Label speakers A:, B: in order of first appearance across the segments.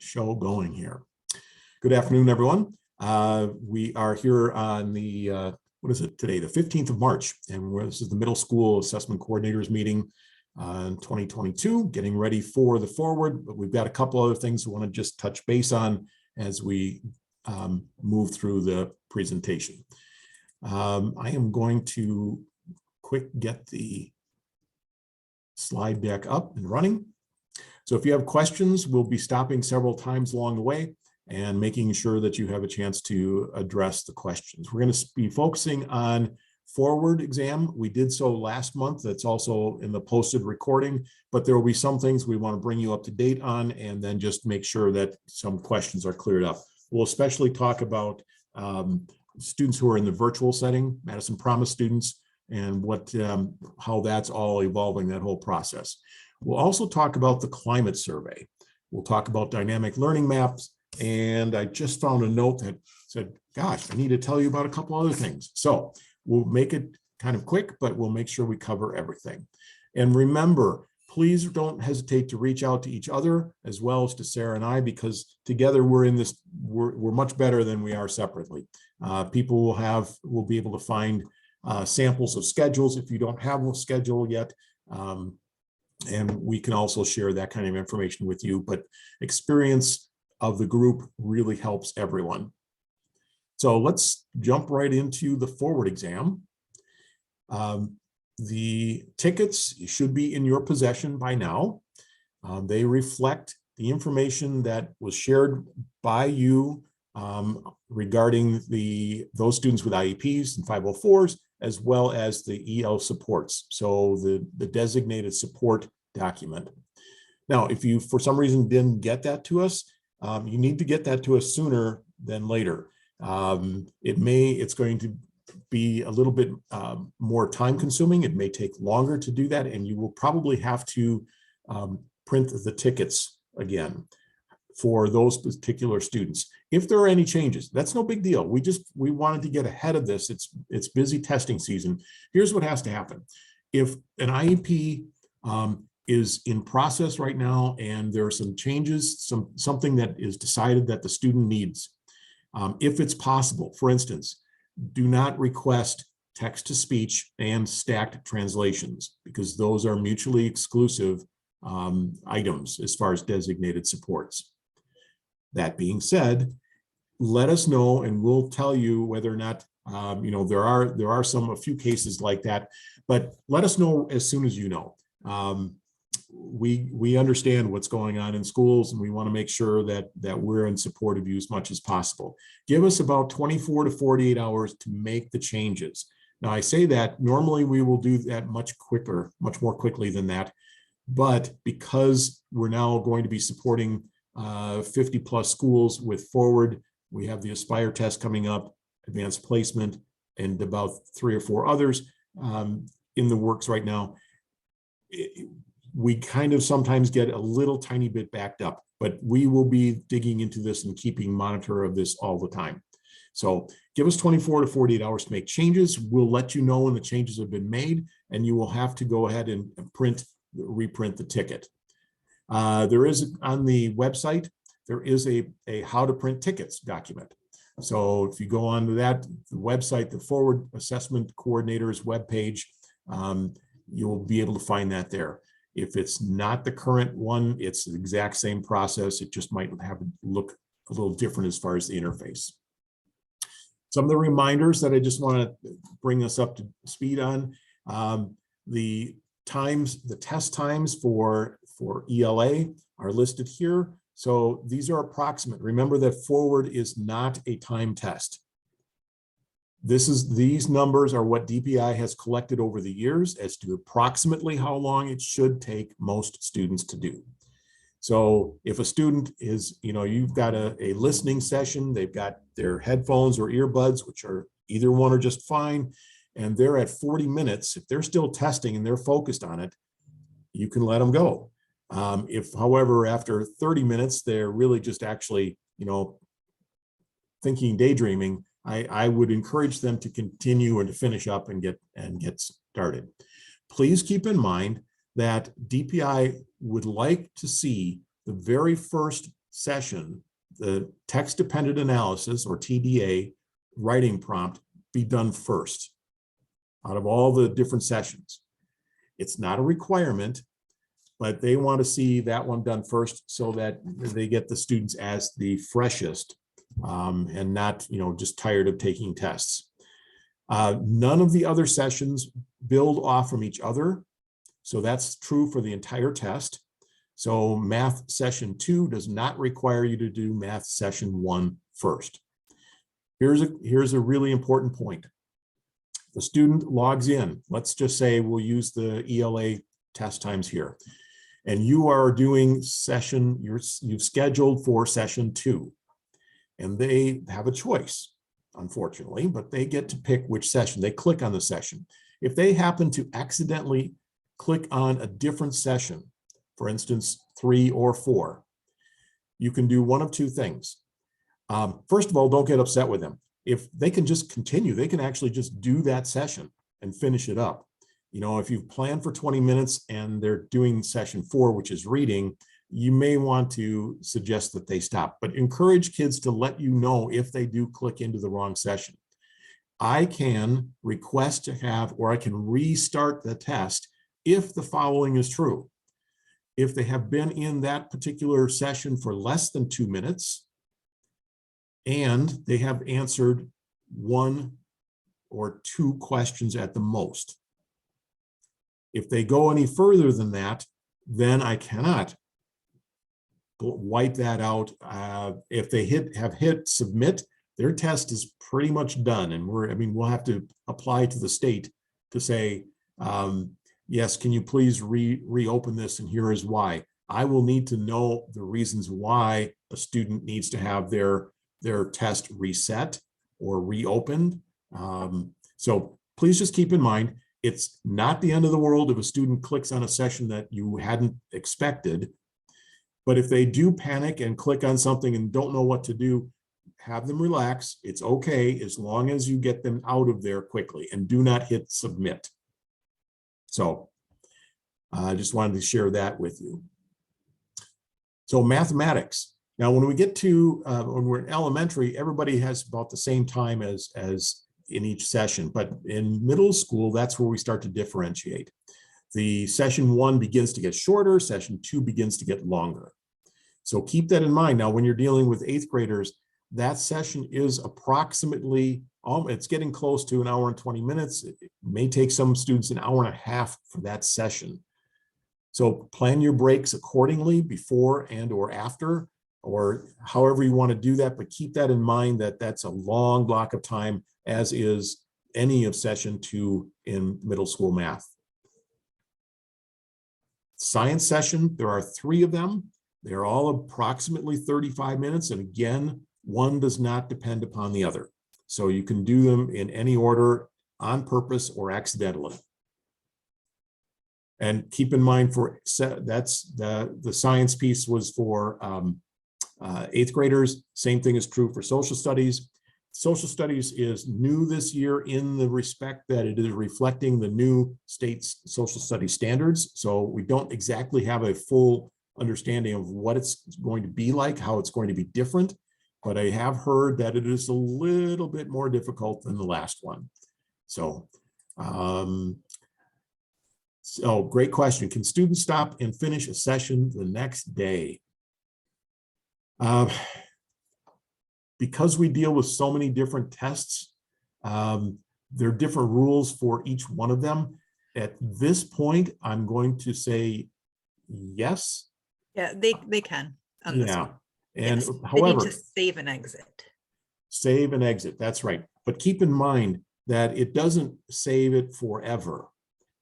A: show going here. Good afternoon, everyone. We are here on the, what is it today, the 15th of March, and this is the Middle School Assessment Coordinators meeting in 2022, getting ready for the forward, but we've got a couple other things we want to just touch base on as we move through the presentation. I am going to get the slide deck up and running. So if you have questions, we'll be stopping several times along the way and making sure that you have a chance to address the questions. We're going to be focusing on forward exam. We did so last month. That's also in the posted recording, but there will be some things we want to bring you up to date on and then just make sure that some questions are cleared up. We'll especially talk about students who are in the virtual setting, Madison Promise students, and how that's all evolving, that whole process. We'll also talk about the climate survey. We'll talk about dynamic learning maps. And I just found a note that said, gosh, I need to tell you about a couple other things. So we'll make it kind of quick, but we'll make sure we cover everything. And remember, please don't hesitate to reach out to each other as well as to Sarah and I, because together we're in this, we're much better than we are separately. People will be able to find samples of schedules if you don't have a schedule yet. And we can also share that kind of information with you, but experience of the group really helps everyone. So let's jump right into the forward exam. The tickets should be in your possession by now. They reflect the information that was shared by you regarding those students with IEPs and 504s, as well as the EL supports. So the designated support document. Now, if you, for some reason, didn't get that to us, you need to get that to us sooner than later. It's going to be a little bit more time consuming. It may take longer to do that, and you will probably have to print the tickets again for those particular students. If there are any changes, that's no big deal. We wanted to get ahead of this. It's busy testing season. Here's what has to happen. If an IEP is in process right now and there are some changes, something that is decided that the student needs, if it's possible, for instance, do not request text-to-speech and stacked translations, because those are mutually exclusive items as far as designated supports. That being said, let us know and we'll tell you whether or not, there are a few cases like that, but let us know as soon as you know. We understand what's going on in schools, and we want to make sure that we're in support of you as much as possible. Give us about 24 to 48 hours to make the changes. Now, I say that normally we will do that much more quickly than that, but because we're now going to be supporting 50 plus schools with forward, we have the Aspire test coming up, advanced placement, and about 3 or 4 others in the works right now. We kind of sometimes get a little tiny bit backed up, but we will be digging into this and keeping monitor of this all the time. So give us 24 to 48 hours to make changes. We'll let you know when the changes have been made, and you will have to go ahead and reprint the ticket. There is on the website, there is a how to print tickets document. So if you go on to the website, the Forward Assessment Coordinators webpage, you'll be able to find that there. If it's not the current one, it's the exact same process. It just might have look a little different as far as the interface. Some of the reminders that I just want to bring us up to speed on. The test times for ELA are listed here. So these are approximate. Remember that forward is not a time test. These numbers are what DPI has collected over the years as to approximately how long it should take most students to do. So if a student is, you've got a listening session, they've got their headphones or earbuds, which are either one are just fine, and they're at 40 minutes, if they're still testing and they're focused on it, you can let them go. If, however, after 30 minutes, they're really just actually, thinking, daydreaming, I would encourage them to continue and to finish up and get started. Please keep in mind that DPI would like to see the very first session, the text-dependent analysis, or TDA, writing prompt be done first out of all the different sessions. It's not a requirement, but they want to see that one done first so that they get the students as the freshest and not, just tired of taking tests. None of the other sessions build off from each other. So that's true for the entire test. So math session 2 does not require you to do math session 1 first. Here's a really important point. The student logs in. Let's just say we'll use the ELA test times here. And you are doing session, you've scheduled for session 2. And they have a choice, unfortunately, but they get to pick which session. They click on the session. If they happen to accidentally click on a different session, for instance, 3 or 4, you can do one of two things. First of all, don't get upset with them. If they can just continue, they can actually just do that session and finish it up. If you've planned for 20 minutes and they're doing session 4, which is reading, you may want to suggest that they stop, but encourage kids to let you know if they do click into the wrong session. I can request to have, or I can restart the test if the following is true. If they have been in that particular session for less than 2 minutes, and they have answered 1 or 2 questions at the most. If they go any further than that, then I cannot wipe that out. If they have hit submit, their test is pretty much done. And we'll have to apply to the state to say, yes, can you please reopen this, and here is why. I will need to know the reasons why a student needs to have their test reset or reopened. So please just keep in mind, it's not the end of the world if a student clicks on a session that you hadn't expected. But if they do panic and click on something and don't know what to do, have them relax. It's okay as long as you get them out of there quickly, and do not hit submit. So I just wanted to share that with you. So mathematics. Now, when we get to, when we're in elementary, everybody has about the same time as in each session, but in middle school, that's where we start to differentiate. The session 1 begins to get shorter, session 2 begins to get longer. So keep that in mind. Now, when you're dealing with 8th graders, that session is approximately, it's getting close to an hour and 20 minutes. It may take some students an hour and a half for that session. So plan your breaks accordingly, before and or after, or however you want to do that, but keep that in mind that that's a long block of time, as is any of session 2 in middle school math. Science session, there are 3 of them. They're all approximately 35 minutes. And again, one does not depend upon the other. So you can do them in any order, on purpose or accidentally. And keep in mind, that's the science piece was for 8th graders. Same thing is true for social studies. Social studies is new this year in the respect that it is reflecting the new state's social studies standards. So we don't exactly have a full understanding of what it's going to be like, how it's going to be different, but I have heard that it is a little bit more difficult than the last one. So, great question. Can students stop and finish a session the next day? Because we deal with so many different tests, there are different rules for each one of them. At this point, I'm going to say yes.
B: Yeah, they can.
A: Yeah, and
B: yes.
A: however,
B: they need to save and exit.
A: Save and exit, that's right. But keep in mind that it doesn't save it forever.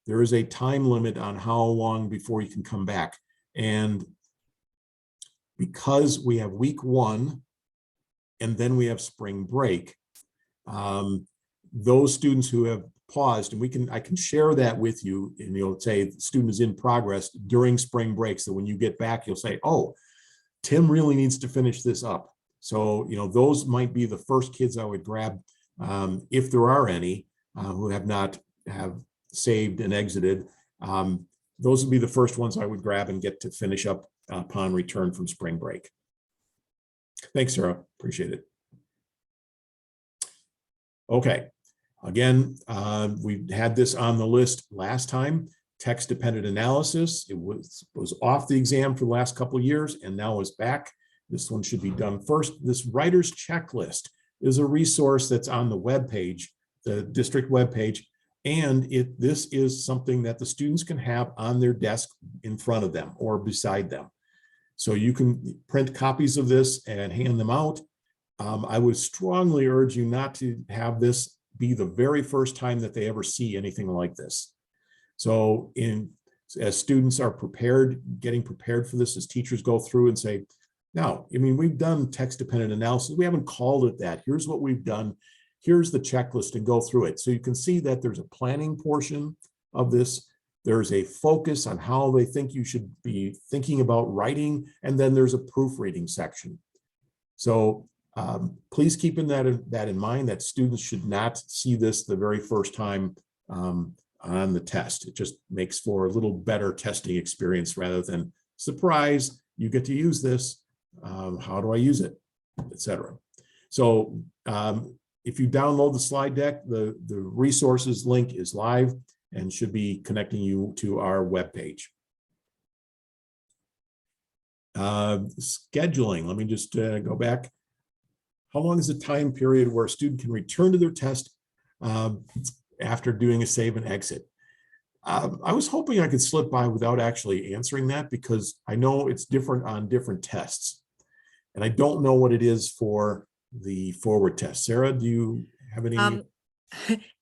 A: There is a time limit on how long before you can come back. And because we have week 1, and then we have spring break, those students who have paused, and I can share that with you, and say the student is in progress during spring break. So when you get back, you'll say, oh, Tim really needs to finish this up. So, those might be the first kids I would grab, if there are any who have saved and exited. Those would be the first ones I would grab and get to finish up upon return from spring break. Thanks, Sarah. Appreciate it. Okay. Again, we had this on the list last time. Text-dependent analysis. It was off the exam for the last couple of years and now is back. This one should be done first. This writer's checklist is a resource that's on the webpage, the district webpage, and this is something that the students can have on their desk in front of them or beside them. So you can print copies of this and hand them out. I would strongly urge you not to have this be the very first time that they ever see anything like this. So as students are getting prepared for this, as teachers go through and say, now, I mean, we've done text-dependent analysis. We haven't called it that. Here's what we've done. Here's the checklist, and go through it. So you can see that there's a planning portion of this. There's a focus on how they think you should be thinking about writing, and then there's a proofreading section. So please keep that in mind, that students should not see this the very first time on the test. It just makes for a little better testing experience rather than surprise, you get to use this. How do I use it, etc. So if you download the slide deck, the resources link is live and should be connecting you to our webpage. Scheduling, let me just go back. How long is the time period where a student can return to their test after doing a save and exit? I was hoping I could slip by without actually answering that, because I know it's different on different tests. And I don't know what it is for the forward test. Sarah, do you have any?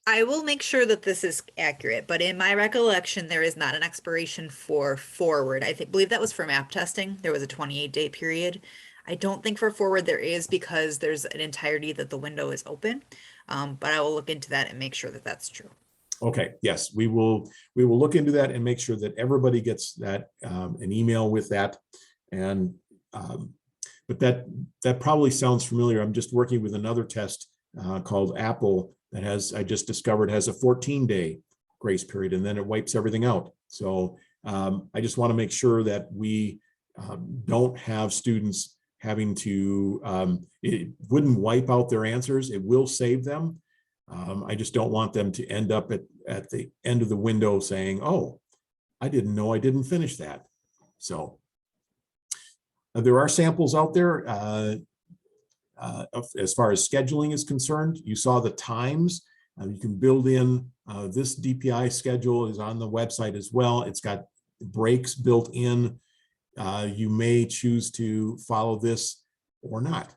B: I will make sure that this is accurate, but in my recollection, there is not an expiration for forward. I believe that was for map testing. There was a 28-day period. I don't think for forward there is, because there's an entirety that the window is open, but I will look into that and make sure that that's true.
A: Okay, yes, we will look into that and make sure that everybody gets that an email with that. And but that probably sounds familiar. I'm just working with another test called Apple that I just discovered has a 14-day grace period, and then it wipes everything out. So I just want to make sure that we don't have students having to, it wouldn't wipe out their answers. It will save them. I just don't want them to end up at the end of the window saying, oh, I didn't know I didn't finish that. So there are samples out there as far as scheduling is concerned. You saw the times. You can build in this DPI schedule is on the website as well. It's got breaks built in. You may choose to follow this or not.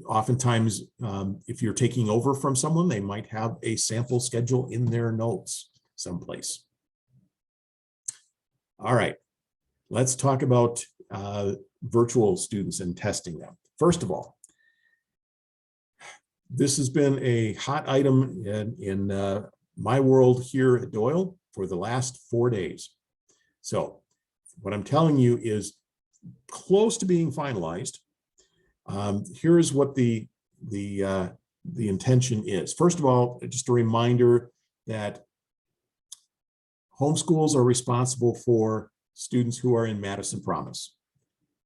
A: Oftentimes, if you're taking over from someone, they might have a sample schedule in their notes someplace. All right, let's talk about virtual students and testing them. First of all, this has been a hot item in my world here at Doyle for the last 4 days. So what I'm telling you is close to being finalized. Here's what the intention is. First of all, just a reminder that homeschools are responsible for students who are in Madison Promise.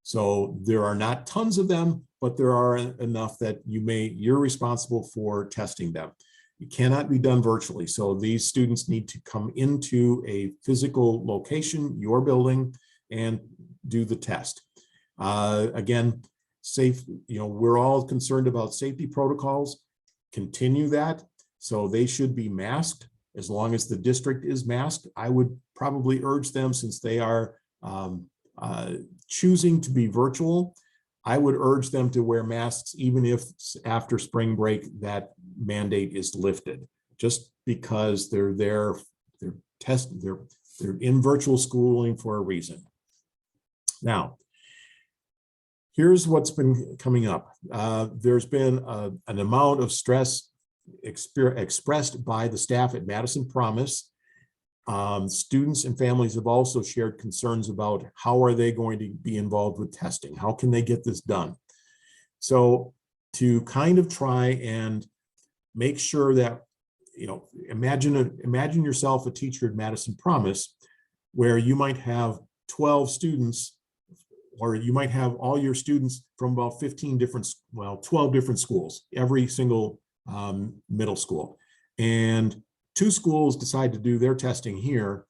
A: So there are not tons of them, but there are enough that you're responsible for testing them. It cannot be done virtually. So these students need to come into a physical location, your building, and do the test. Again, we're all concerned about safety protocols. Continue that. So they should be masked as long as the district is masked. I would probably urge them, since they are choosing to be virtual, I would urge them to wear masks even if after spring break that mandate is lifted, just because they're in virtual schooling for a reason. Now, here's what's been coming up. There's been an amount of stress expressed by the staff at Madison Promise. Students and families have also shared concerns about how are they going to be involved with testing? How can they get this done? So to kind of try and make sure that, imagine yourself a teacher at Madison Promise, where you might have 12 students or you might have all your students from about 15 different, well, 12 different schools, every single middle school. And 2 schools decide to do their testing here,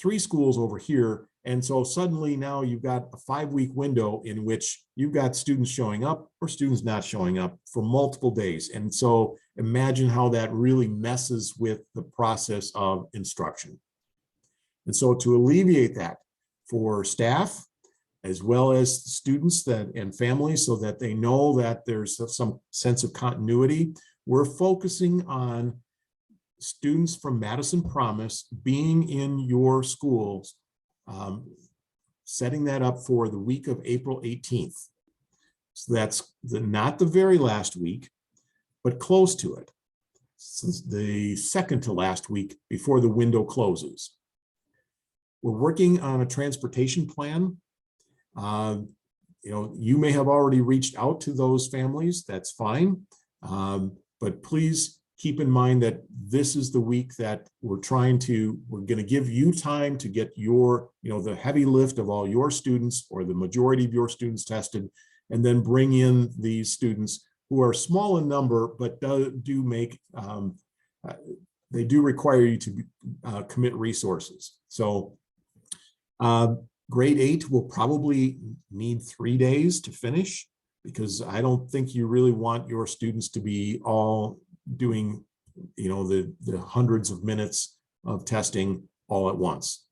A: 3 schools over here. And so suddenly now you've got a 5-week window in which you've got students showing up or students not showing up for multiple days. And so imagine how that really messes with the process of instruction. And so to alleviate that for staff, as well as students and families, so that they know that there's some sense of continuity, we're focusing on students from Madison Promise being in your schools, setting that up for the week of April 18th. So that's not the very last week, but close to it. Since the second to last week before the window closes. We're working on a transportation plan. You may have already reached out to those families, that's fine. But please keep in mind that this is the week that we're going to give you time to get your, the heavy lift of all your students or the majority of your students tested, and then bring in these students who are small in number, but do make, they do require you to commit resources. So grade 8 will probably need 3 days to finish, because I don't think you really want your students to be all doing, the hundreds of minutes of testing all at once.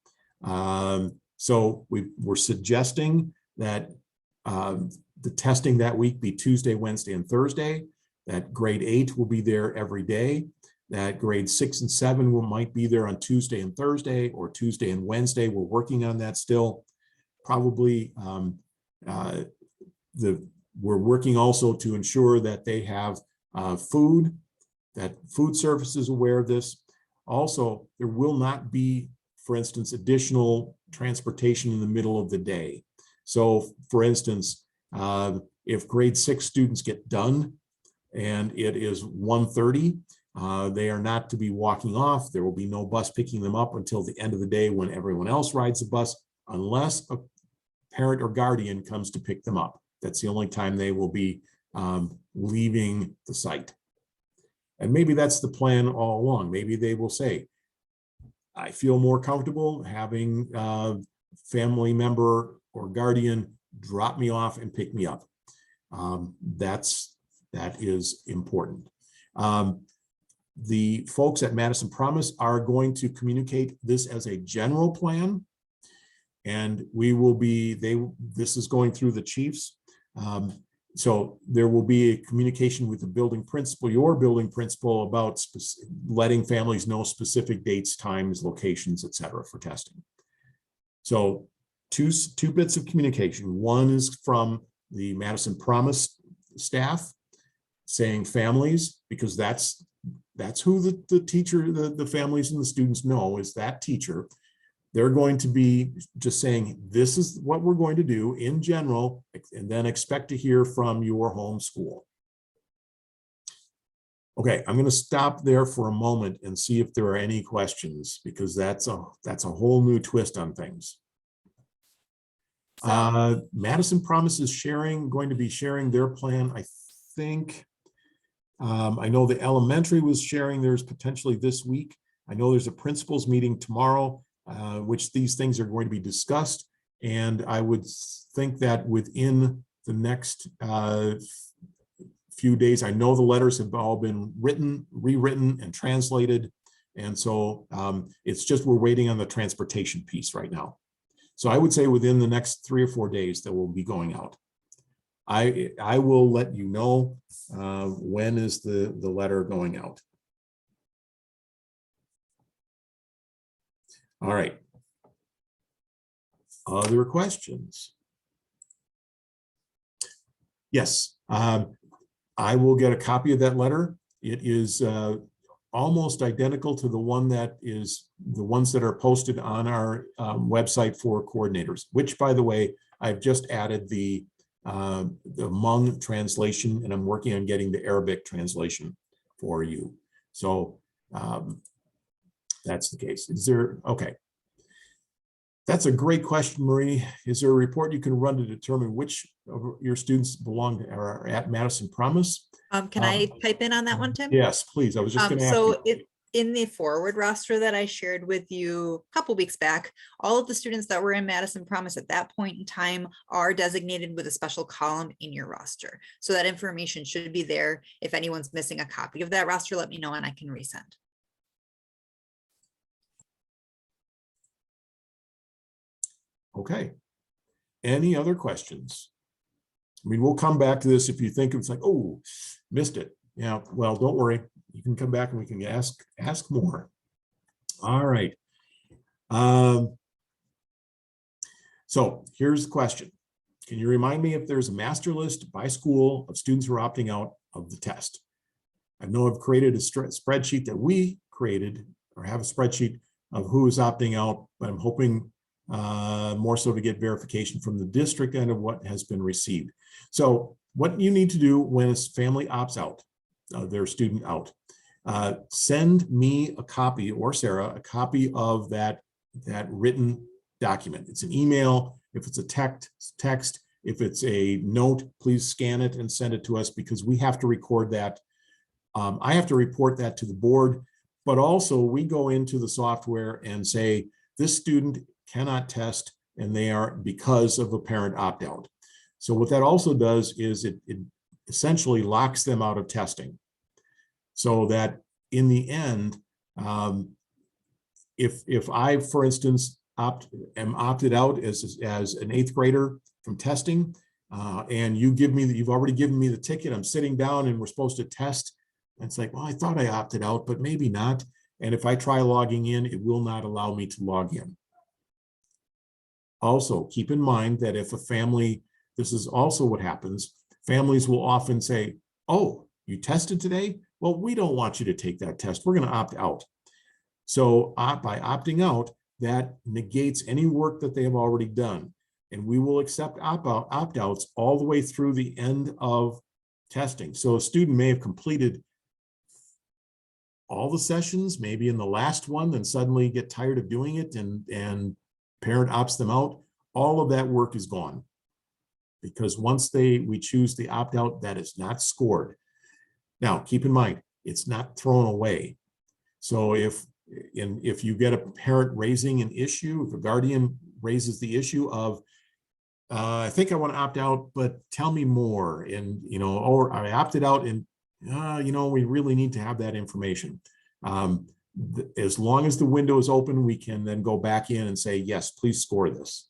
A: So we're suggesting that the testing that week be Tuesday, Wednesday, and Thursday, that grade 8 will be there every day, that grade 6 and 7 might be there on Tuesday and Thursday, or Tuesday and Wednesday. We're working on that still. Probably we're working also to ensure that they have food, that food service is aware of this. Also, there will not be, for instance, additional transportation in the middle of the day. So for instance, if grade 6 students get done and it is 1:30, they are not to be walking off. There will be no bus picking them up until the end of the day when everyone else rides the bus, unless a parent or guardian comes to pick them up. That's the only time they will be leaving the site. And maybe that's the plan all along. Maybe they will say, I feel more comfortable having a family member or guardian drop me off and pick me up. That is important. The folks at Madison Promise are going to communicate this as a general plan, and this is going through the chiefs. So there will be a communication with the building principal, your building principal, about letting families know specific dates, times, locations, etc. for testing. So two bits of communication. One is from the Madison Promise staff saying families, because that's who the teacher, the families and the students know is that teacher. They're going to be just saying, this is what we're going to do in general, and then expect to hear from your home school. Okay, I'm going to stop there for a moment and see if there are any questions, because that's a whole new twist on things. Madison Promise is going to be sharing their plan, I think. I know the elementary was sharing theirs potentially this week. I know there's a principals meeting tomorrow, which these things are going to be discussed. And I would think that within the next few days, I know the letters have all been rewritten and translated. And so it's just, we're waiting on the transportation piece right now. So I would say within the next 3 or 4 days that will be going out. I will let you know when is the letter going out. All right. Other questions? Yes, I will get a copy of that letter. It is almost identical to the ones that are posted on our website for coordinators, which, by the way, I've just added the Hmong translation, and I'm working on getting the Arabic translation for you. So that's the case. Is there, okay. That's a great question, Marie. Is there a report you can run to determine which of your students belong to, or are at Madison Promise?
B: Can I type in on that one, Tim?
A: Yes, please. I was just going to ask
B: So
A: you.
B: in the forward roster that I shared with you a couple weeks back, all of the students that were in Madison Promise at that point in time are designated with a special column in your roster. So that information should be there. If anyone's missing a copy of that roster, let me know and I can resend.
A: Okay. Any other questions? I mean, we'll come back to this if you think it's like, oh, missed it. Yeah, well, don't worry. You can come back and we can ask more. All right. So here's the question. Can you remind me if there's a master list by school of students who are opting out of the test? I know I've created a spreadsheet that we created, or have a spreadsheet of who is opting out, but I'm hoping more so to get verification from the district end of what has been received. So what you need to do when a family opts out, their student out, send me a copy, or Sarah, a copy of that written document. It's an email. If it's a text, if it's a note, please scan it and send it to us, because we have to record that. I have to report that to the board, but also we go into the software and say, this student cannot test, and they are because of a parent opt-out. So what that also does is it essentially locks them out of testing, so that in the end, if I, for instance, am opted out as an 8th grader from testing, and you've already given me the ticket, I'm sitting down and we're supposed to test, and it's like, well, I thought I opted out, but maybe not. And if I try logging in, it will not allow me to log in. Also, keep in mind that if a family, this is also what happens, families will often say, oh, you tested today? Well, we don't want you to take that test. We're going to opt out. So by opting out, that negates any work that they have already done. And we will accept opt-outs all the way through the end of testing. So a student may have completed all the sessions, maybe in the last one, then suddenly get tired of doing it and parent opts them out. All of that work is gone, because once we choose the opt-out, that is not scored. Now, keep in mind, it's not thrown away. So if you get a parent raising an issue, if a guardian raises the issue of, I think I want to opt out, but tell me more, and or I opted out and we really need to have that information. As long as the window is open, we can then go back in and say, yes, please score this.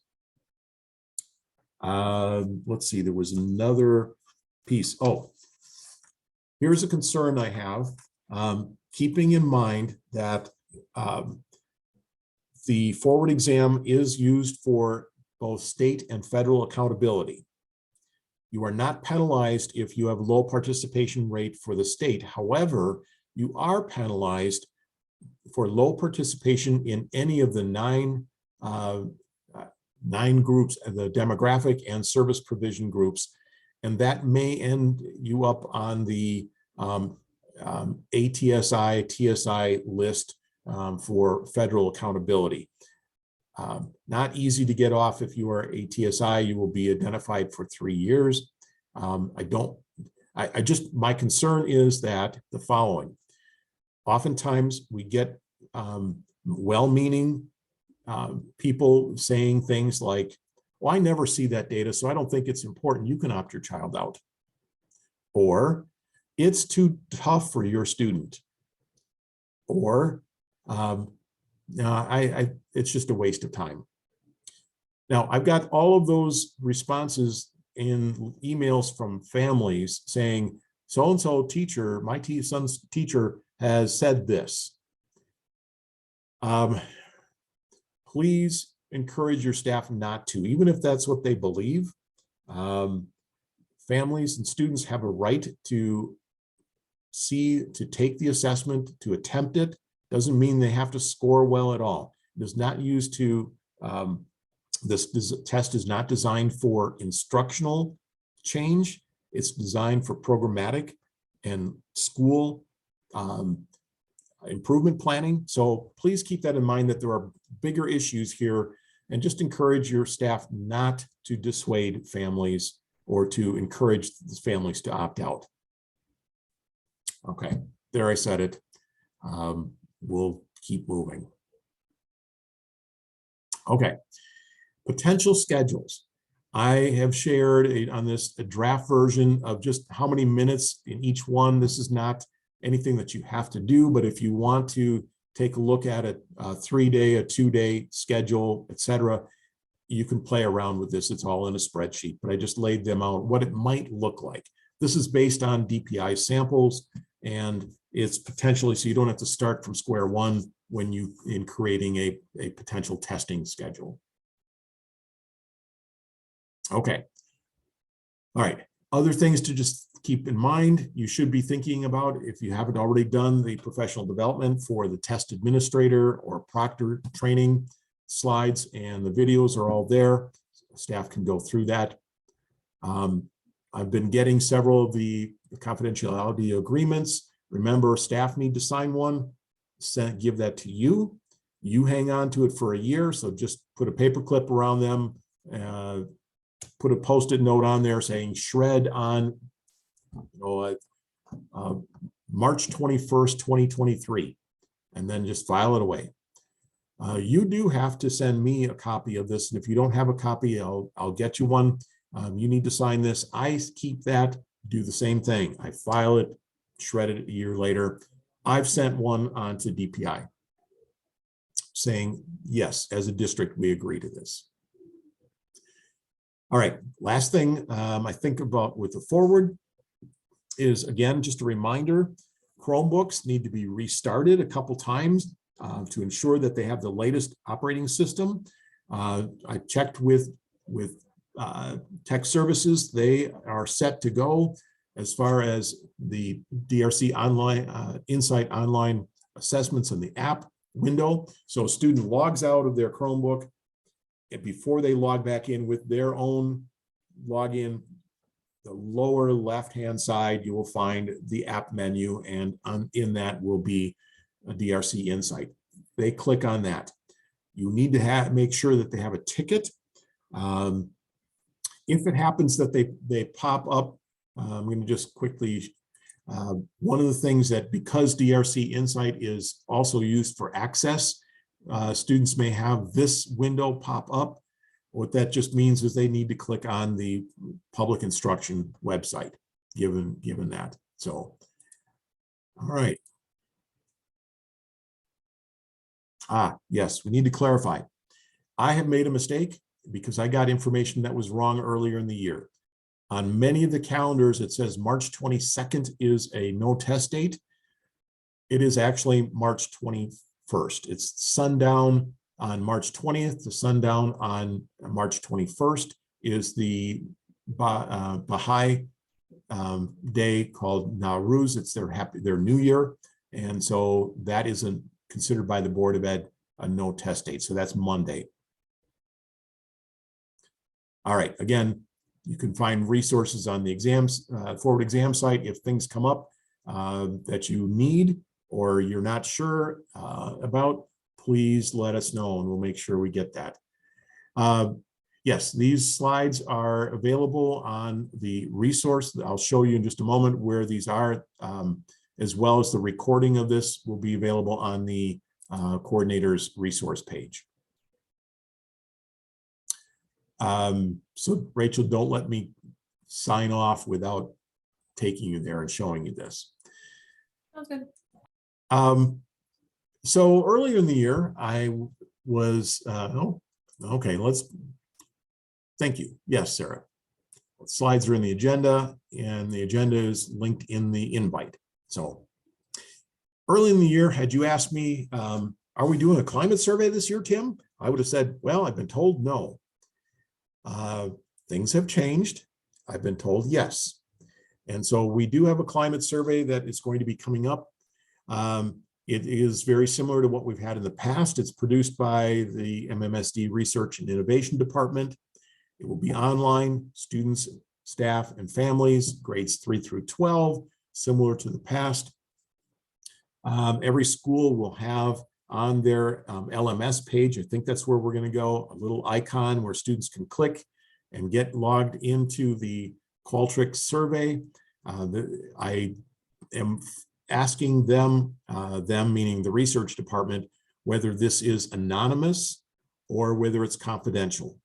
A: Let's see, there was another piece. Oh, here's a concern I have, keeping in mind that the forward exam is used for both state and federal accountability. You are not penalized if you have low participation rate for the state. However, you are penalized for low participation in any of the nine groups, the demographic and service provision groups, and that may end you up on the ATSI, TSI list for federal accountability. Not easy to get off. If you are ATSI, you will be identified for 3 years. My concern is that the following: oftentimes we get well-meaning people saying things like, well, I never see that data, so I don't think it's important. You can opt your child out. Or it's too tough for your student. Or it's just a waste of time. Now, I've got all of those responses in emails from families saying, so-and-so teacher, my son's teacher has said this. Please encourage your staff not to, even if that's what they believe. Families and students have a right to take the assessment, to attempt it. Doesn't mean they have to score well at all. It is not used to, this test is not designed for instructional change. It's designed for programmatic and school improvement planning. So please keep that in mind, that there are bigger issues here and just encourage your staff not to dissuade families or to encourage the families to opt out. Okay, there I said it. We'll keep moving. Okay, potential schedules. I have shared on this a draft version of just how many minutes in each one. This is not anything that you have to do, but if you want to take a look at a 3-day, a 2-day schedule, etc., you can play around with this. It's all in a spreadsheet, but I just laid them out what it might look like. This is based on DPI samples, and it's potentially, so you don't have to start from square one when you in creating a potential testing schedule. Okay. All right. Other things to just keep in mind, you should be thinking about, if you haven't already done the professional development for the test administrator or proctor training slides, and the videos are all there. Staff can go through that. I've been getting several of the confidentiality agreements. Remember, staff need to sign one, give that to you. You hang on to it for a year, so just put a paper clip around them, put a post-it note on there saying shred on March 21st, 2023, and then just file it away. You do have to send me a copy of this, and if you don't have a copy, I'll get you one. You need to sign this. I keep that, do the same thing. I file it, shred it a year later. I've sent one on to DPI saying, yes, as a district, we agree to this. All right, last thing I think about with the forward is, again, just a reminder, Chromebooks need to be restarted a couple times to ensure that they have the latest operating system. I checked with tech services. They are set to go as far as the DRC online Insight online assessments in the app window. So a student logs out of their Chromebook, and before they log back in with their own login, the lower left-hand side, you will find the app menu, and in that will be a DRC Insight. They click on that. You need to make sure that they have a ticket. If it happens that they pop up, I'm going to just quickly, one of the things that, because DRC Insight is also used for access, students may have this window pop up. What that just means is they need to click on the public instruction website, given that. So, all right. Yes, we need to clarify. I have made a mistake because I got information that was wrong earlier in the year. On many of the calendars, it says March 22nd is a no test date. It is actually March 21st. It's sundown on March 20th to sundown on March 21st is the Baha'i day called Nowruz. It's their New Year. And so that isn't considered by the Board of Ed a no test date. So that's Monday. All right, again, you can find resources on the exams, forward exam site if things come up that you need or you're not sure about, please let us know and we'll make sure we get that. Yes, these slides are available on the resource. I'll show you in just a moment where these are, as well as the recording of this will be available on the coordinator's resource page. So Rachel, don't let me sign off without taking you there and showing you this.
C: Sounds good.
A: So earlier in the year, I was, okay, thank you. Yes, Sarah. Slides are in the agenda, and the agenda is linked in the invite. So early in the year, had you asked me, are we doing a climate survey this year, Tim? I would have said, well, I've been told no. Things have changed. I've been told yes. And so we do have a climate survey that is going to be coming up. It is very similar to what we've had in the past. It's produced by the MMSD Research and Innovation Department. It will be online, students, staff, and families, grades 3 through 12, similar to the past. Every school will have on their LMS page. I think that's where we're going to go, a little icon where students can click and get logged into the Qualtrics survey. I am asking them, meaning the research department, whether this is anonymous or whether it's confidential.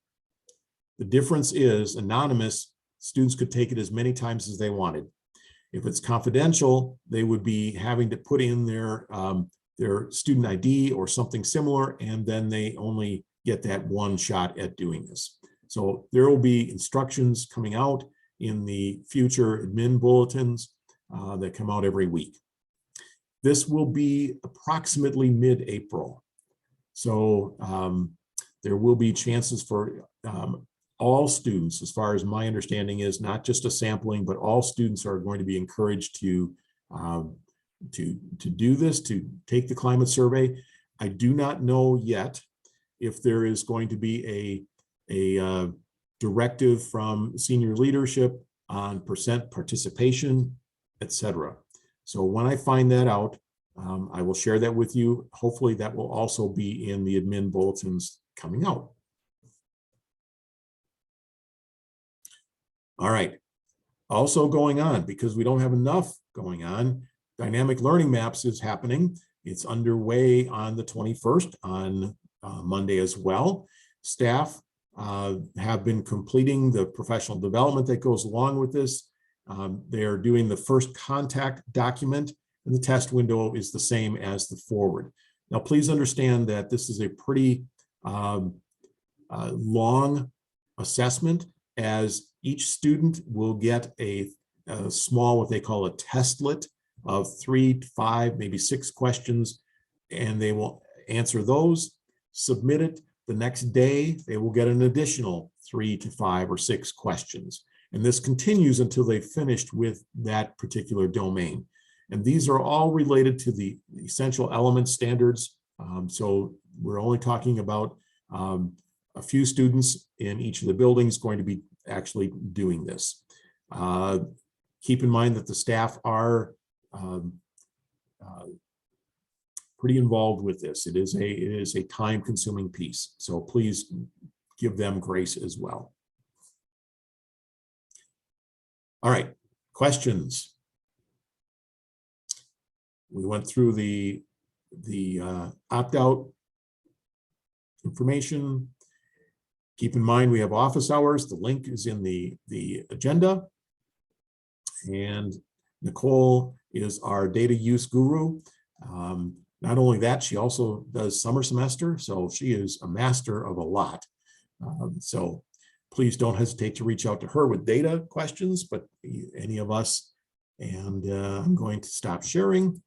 A: The difference is anonymous, students could take it as many times as they wanted. If it's confidential, they would be having to put in their student ID or something similar, and then they only get that one shot at doing this. So there will be instructions coming out in the future admin bulletins that come out every week. This will be approximately mid-April. So there will be chances for all students, as far as my understanding is, not just a sampling, but all students are going to be encouraged to do this, to take the climate survey. I do not know yet if there is going to be a directive from senior leadership on percent participation, etc. So when I find that out, I will share that with you. Hopefully that will also be in the admin bulletins coming out. All right, also going on, because we don't have enough going on, dynamic learning maps is happening. It's underway on the 21st, on Monday as well. Staff have been completing the professional development that goes along with this. They're doing the first contact document, and the test window is the same as the forward. Now, please understand that this is a pretty long assessment, as each student will get a small, what they call a testlet of 3 to 5, maybe 6 questions, and they will answer those, submit it. The next day, they will get an additional 3 to 5 or 6 questions. And this continues until they've finished with that particular domain. And these are all related to the essential element standards. So we're only talking about a few students in each of the buildings going to be actually doing this. Keep in mind that the staff are pretty involved with this. It is a time-consuming piece, so please give them grace as well. All right, questions. We went through the opt-out information. Keep in mind we have office hours. The link is in the agenda. And Nicole is our data use guru. Not only that, she also does summer semester, so she is a master of a lot. So please don't hesitate to reach out to her with data questions, but any of us. And I'm going to stop sharing.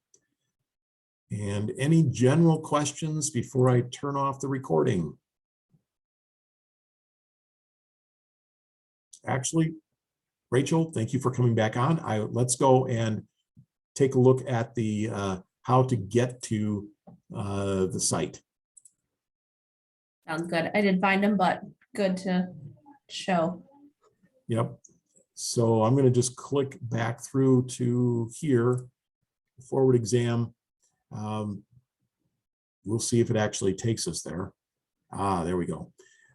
A: And any general questions before I turn off the recording? Actually, Rachel, thank you for coming back on. Let's go and take a look at the how to get to the site.
C: Sounds good. I didn't find them, but good to show.
A: Yep. So I'm going to just click back through to here, forward exam. We'll see if it actually takes us there. There we go.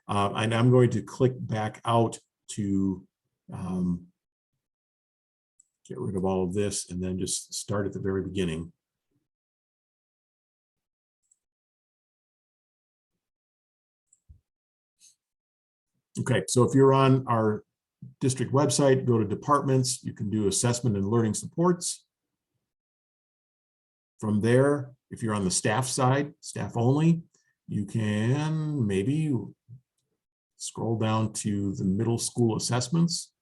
A: And I'm going to click back out to get rid of all of this and then just start at the very beginning. Okay, so if you're on our district website, go to departments, you can do assessment and learning supports. From there, if you're on the staff side, staff only, you can maybe scroll down to the middle school assessments.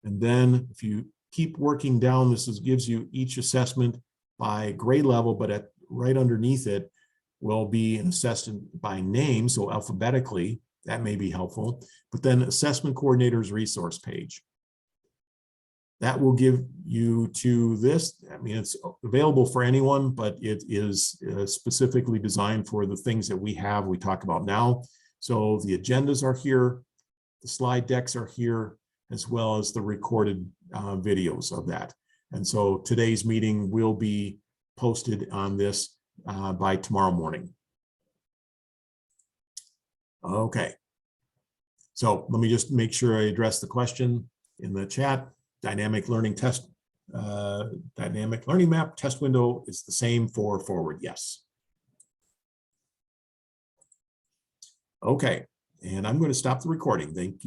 A: And then if you keep working down, this gives you each assessment by grade level, but right underneath it will be an assessment by name, so alphabetically, that may be helpful. But then assessment coordinator's resource page. That will give you to this. I mean, it's available for anyone, but it is specifically designed for the things that we talk about now. So the agendas are here, the slide decks are here, as well as the recorded videos of that. And so today's meeting will be posted on this by tomorrow morning. Okay. So let me just make sure I address the question in the chat. Dynamic learning map test window is the same for forward. Yes. Okay. And I'm going to stop the recording. Thank you.